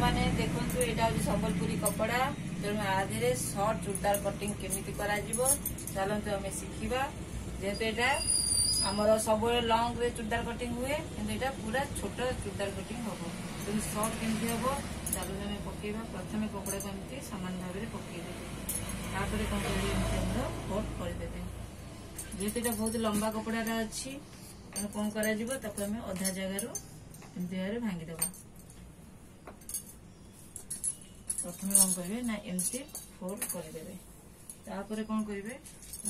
मैंने देखो यहाँ हूँ संबलपुरी कपड़ा तेणु आधे सर्ट चूड़दार कटिंग केमी चलते आम शिखा जेहेतु यहाँ आमर सब लंग रे चूड़दार कटिंग हुए कि पूरा छोट चूड़दार कटिंग हम तेणु सर्ट केमती हम चलो आम पकेबा प्रथम कपड़ा को एमती सामान भाव में पकईदे तापर कौन कर फोल्ड करदे जेहेतु यहाँ बहुत लंबा कपड़ा अच्छी तेणु कौन कर अधा जगार एमती भाव भांगीदबा प्रथम कौन करेंगे ना एमती फोल्ड करदे तापर कौन करेंगे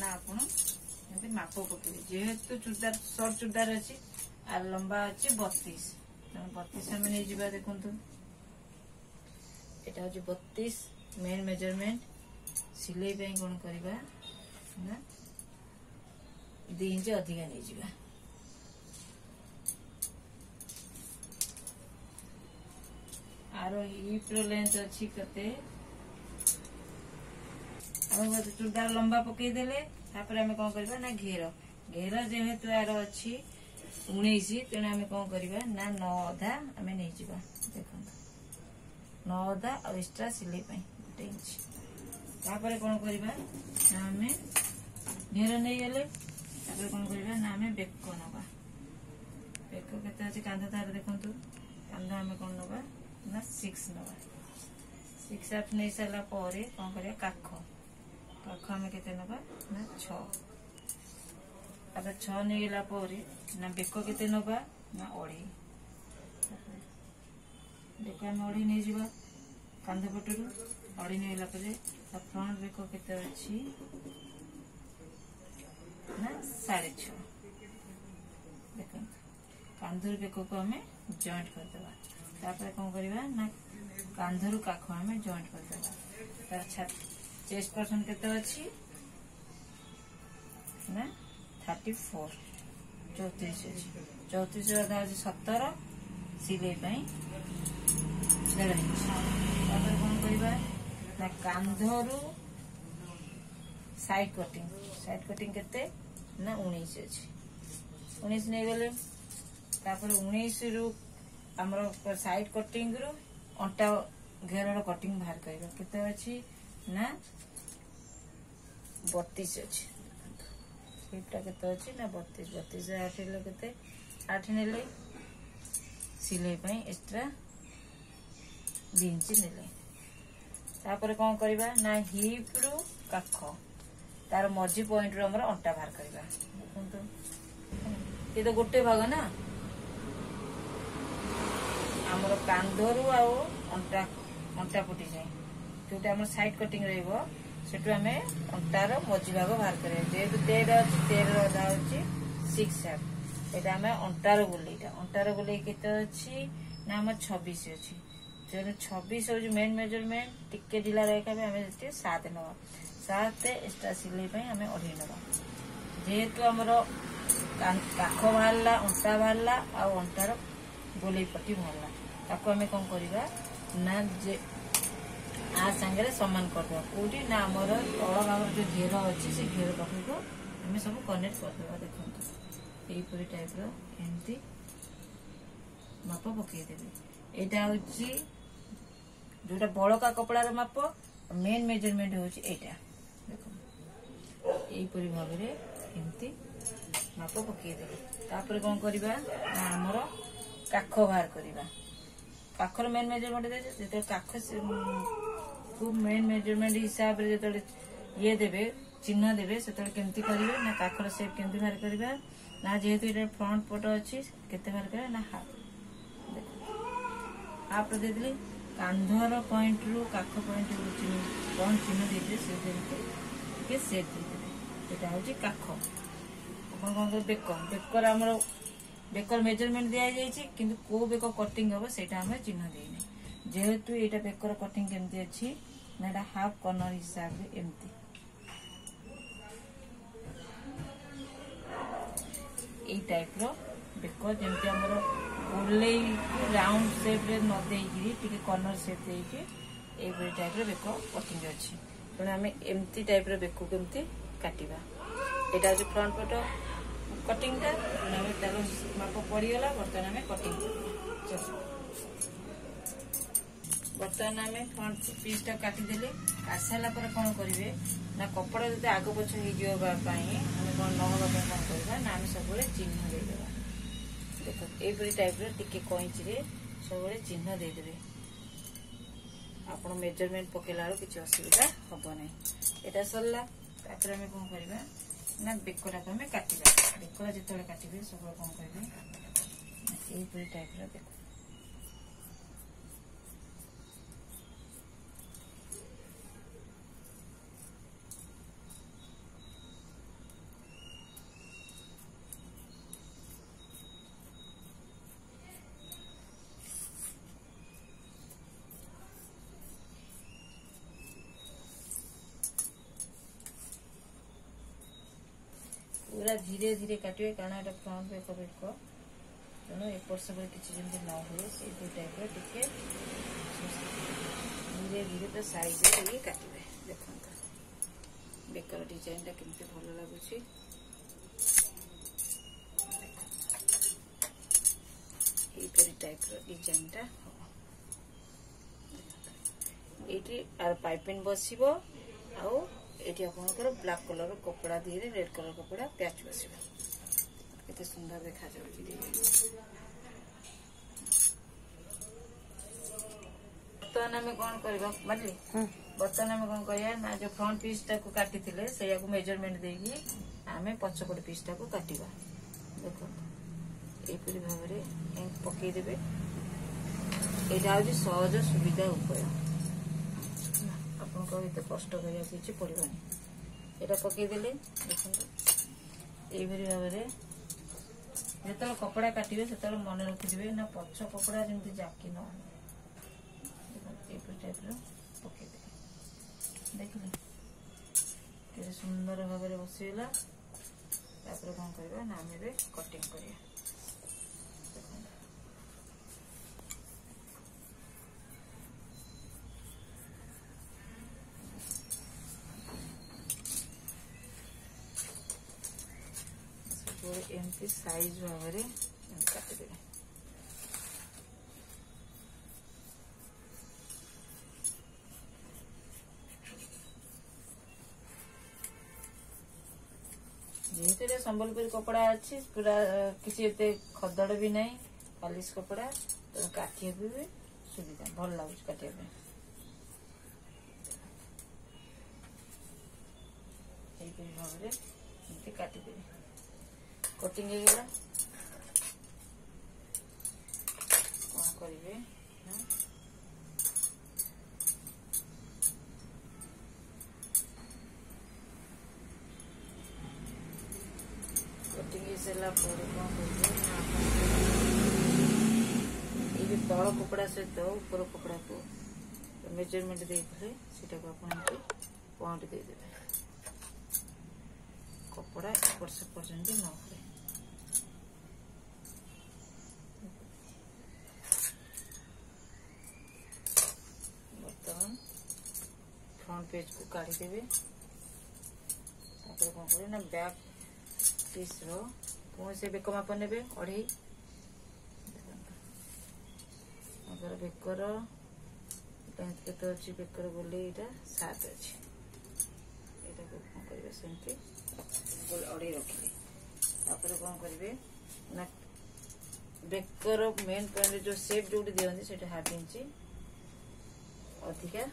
ना आपण एमती माप पकेबे जेहेतु चूड़दार सर्ट चूड़दार अच्छी आर लंबा अच्छी 32 तेणु 32 आम नहीं जावा देखु यहाँ हूँ 32 मेन मेजरमेंट सिलाई कौन करवा ना 2 इंच अधिका नहीं जावा आर हिप लेंथ अच्छी कते चूड़दार लंबा पकईदेले आम कौन करवा ना घेर घेर जेहेतु यार अच्छी 19 तेणु आम कौन करवा ना 9 अधा आम नहीं जावा देखो 9 अधा और एक्स्ट्रा सिलाई 1 इंच तापर कौन करवा ना आम घेर नहीं गले तापर कौन करवा ना आम बेक नवा बेक केते अच्छी कांध तार देखु कांध आम कौन नवा ना 6 नवा 6 आप नहीं सारा पर कौन कर काख काख आम के नवा ना 6 अब 6 नहीं गला ना बेक के नवा ना 2.5 बेक आम 2.5 नहीं जावा कांध पटू 2.5 नहीं गला फ्रंट बेक के अच्छी ना 6.5 देख कांधर बेक को आम जॉइंट करदे तापर कौन करवा ना कांधरू काख आम जॉइंट करदे तार चेस्ट पर्सन केते अच्छी ना 34 34 अच्छी 34 अधा 17 सिलाई 1.5 इंच तापर कौन करवा ना कांधरू साइड कटिंग केते ना 19 अच्छी 19 नहीं गले तापर 19 रु आमर साइड कटिंग रु अंटा घेर कटिंग बाहर कर केते अच्छी ना 32 अच्छी हिपटा केते अच्छी ना 32 32 8 ले केते 8 नेले सिलाई एक्स्ट्रा 2 इंच नेले तापर कौन करवा ना हिप रु काख तार मझी पॉइंट रु हमर अंटा बाहर करवा ये तो गोटे भाग ना आमर कांधरू अंटा अंटा पटी जाए जोटा आम साइड कटिंग रही आम अंटार मझी भाग बाहर कर जेहेतु 13 अच्छी 13 अधा हूँ 6 यहाँ आम अंटार बुले केते अच्छी ना आम 26 अच्छी तेणु 26 हूँ मेन मेजरमेंट टिके ढिला रखा आम 7 नवा 7 एक्स्ट्रा सिलाई आम 2.5 नवा जेहेतु आमर काख बाहरला अंटा बाहरला आ अंटार गोले पट्टी बाहरला ताको आम कौन करवा ना जे आ सांगे समान करदे कौटी ना आमर तल भाग जो घेर अच्छी से घेर पाखक आम सब कनेक्ट करदे देखो यहीपरी टाइप एमती माप पकईदेवे यहाँ हूँ जोटा बड़का कपड़ार माप मेन मेजरमेंट हूँ यहाँ देखो यहीपरी भाव में एमती माप पकईदेवे तापर कौन करवा आमर काख बाहर करवा काखर मेन मेजरमेंट दे काख को मेन मेजरमेंट हिसाब रे जो ये देवे चिन्ह देवे से केमती करेंगे ना काखर सेप केमती बाहर करवा ना जेहेतु ये फ्रंट पट अच्छी केते बाहर करवा ना हाफ दे देली कांधर पॉइंट रु काख पॉइंट कौन चिन्ह देते से सेप देते यहाँ हूँ काख कौन कर बेकर आमर बेकर मेजरमेंट दिया जाइए किंतु को बेक कटिंग हम से चिन्ह देने जेहेतु यहाँ बेकर कटिंग केमती अच्छी ना यहाँ हाफ कर्नर हिसाब से एमती यही टाइप बेक जमी आमर गोले राउंड सेप रे न देकी कर्नर सेप देकी टाइप बेक कटिंग अच्छी तेणु आम एमती टाइप बेक केमती काटिबा यहाँ हूँ फ्रंट पट कटिंग माप पड़गला बर्तमान आम कटिंग बर्तमान आम फ्रंट पीसटा काटिदेले काट सारा कौन करेंगे ना कपड़ा जो आग पछ होगापाई आम कौन नहबा कौन करवा ना आम सब चिन्ह देदेबा देख यही टाइप रे कईची सब चिन्ह देदेवे आप मेजरमेंट पकेला किसी असुविधा हम ना यहाँ सरला आम कौन करवा ना बेकटा को आम काटा बेकटा जो काटे सब कौन करेंगे यही टाइप देख पूरा धीरे धीरे काटे कारण यहाँ फ्रंट बेक बेक तेणु एपट सेपट किसी जमी न हुए से टाइप टे धीरे धीरे तो साइज रे काटे देखो बेकर डिजाइन टा केमती भल लगुच टाइप डिजाइन टा ये पाइपिंग बसो आउ ये आपंकर ब्लैक कलर कपड़ा दिए रेड कलर कपड़ा पैच बस केते सुंदर देखा बर्तमान आम कौन करवा मानी बर्तमान आम कौन करिया ना जो फ्रंट पीस टाक काटी से मेजरमेंट देगी आम पछपट पीस टाक काटिबा देखो एपरी भाव में पकईदेवे यहाँ हूँ सहज सुविधा उपाय आपको ये कष्ट करने किसी पड़ानी यहाँ पकईदे देखो यही भाव में जो कपड़ा काटे से मन रखिथे ना पछ कपड़ा जमी जाकी न टाइप पकईदे देखिए के सुंदर भाव में बसगला कौन करवा ना आम कटिंग करिया एमती साइज भाव में काटिदे जेहेतु संबलपुर कपड़ा अच्छी पूरा किसी खदड़ भी नहीं पॉलिश कपड़ा तो काटिया भी सुविधा भल लगुच काटिया भाव में काटिदेवी कटिंग होगा कौन करेंगे कटिंग हो सारा कौन करेंगे तल कपड़ा सहित ऊपर कपड़ा को मेजरमेंट देते पॉइंट देदेवे कपड़ा एपट सेपट जमी न हुए बर्तमान फ्रंट पेज को काढ़ीदेवे कौन करें ना बैक पीस पुणी से बेक माप ने 2.5 बेकर केते अच्छी बेकर बोले यहाँ 7 अच्छी यहाँ कौन करेंगे सेमती 2.5 रखिले कौन करेंगे ना बेकर मेन पॉइंट जो शेप जो दिखते से 1/2 इंच अधिका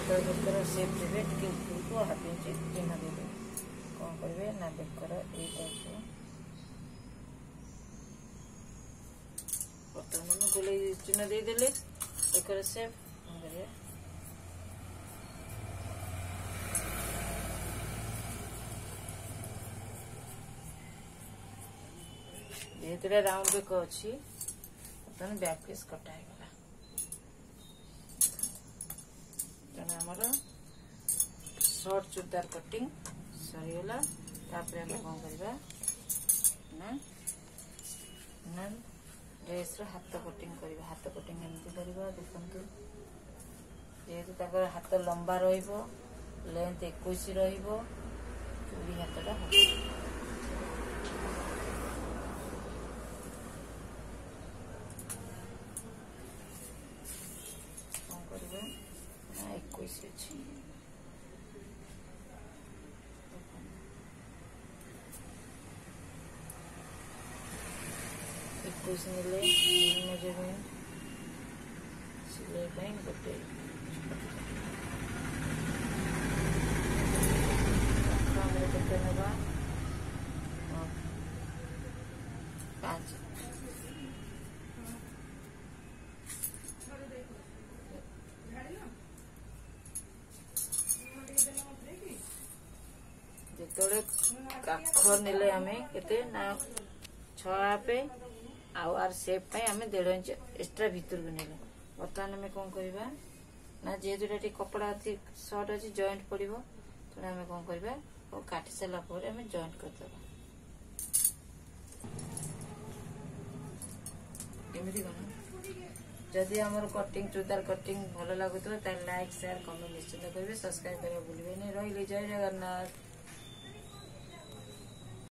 बेकर शेप देवे ऊपर को 1/2 इंच चिन्ह देवे कौन करेंगे ना बेकर ये टाइप बर्तमान गोले चिन्ह देदेले बेकर शेप कौन करिए जेहेतु राउंड बेक अच्छी बर्तमान बैक पीस कटा होगा तेना आमर शॉर्ट चूड़दार कटिंग सरीगला तापर आम कौन करवा ना ड्रेस हाथ कटिंग करवा हाथ कटिंग एमती करवा देखते जेहेतु हाथ लंबा रेंथ 21 चूड़ी हाथटा हम 21 ନେଲେ मेजरमेंट सिलाई गोटे केते नवा 5 जेतोले काखर नेले हमें केते ना 6 पे आर शेप पे हमें 1.5 इंच एक्स्ट्रा भीतर को नेले बर्तमान हमें कौन करबा ना जेहेतु कपड़ा सर्ट अच्छी जॉइंट पड़ो तेना आम कौन करबा और काटी सारा पर हमें जॉइंट करदबा एमती कौन जदि आमर कटिंग चूड़दार कटिंग भल लगुला लाइक शेयर कमेंट निश्चित करेंगे सब्सक्राइब करा भूलिए नहीं रही जय जगन्नाथ।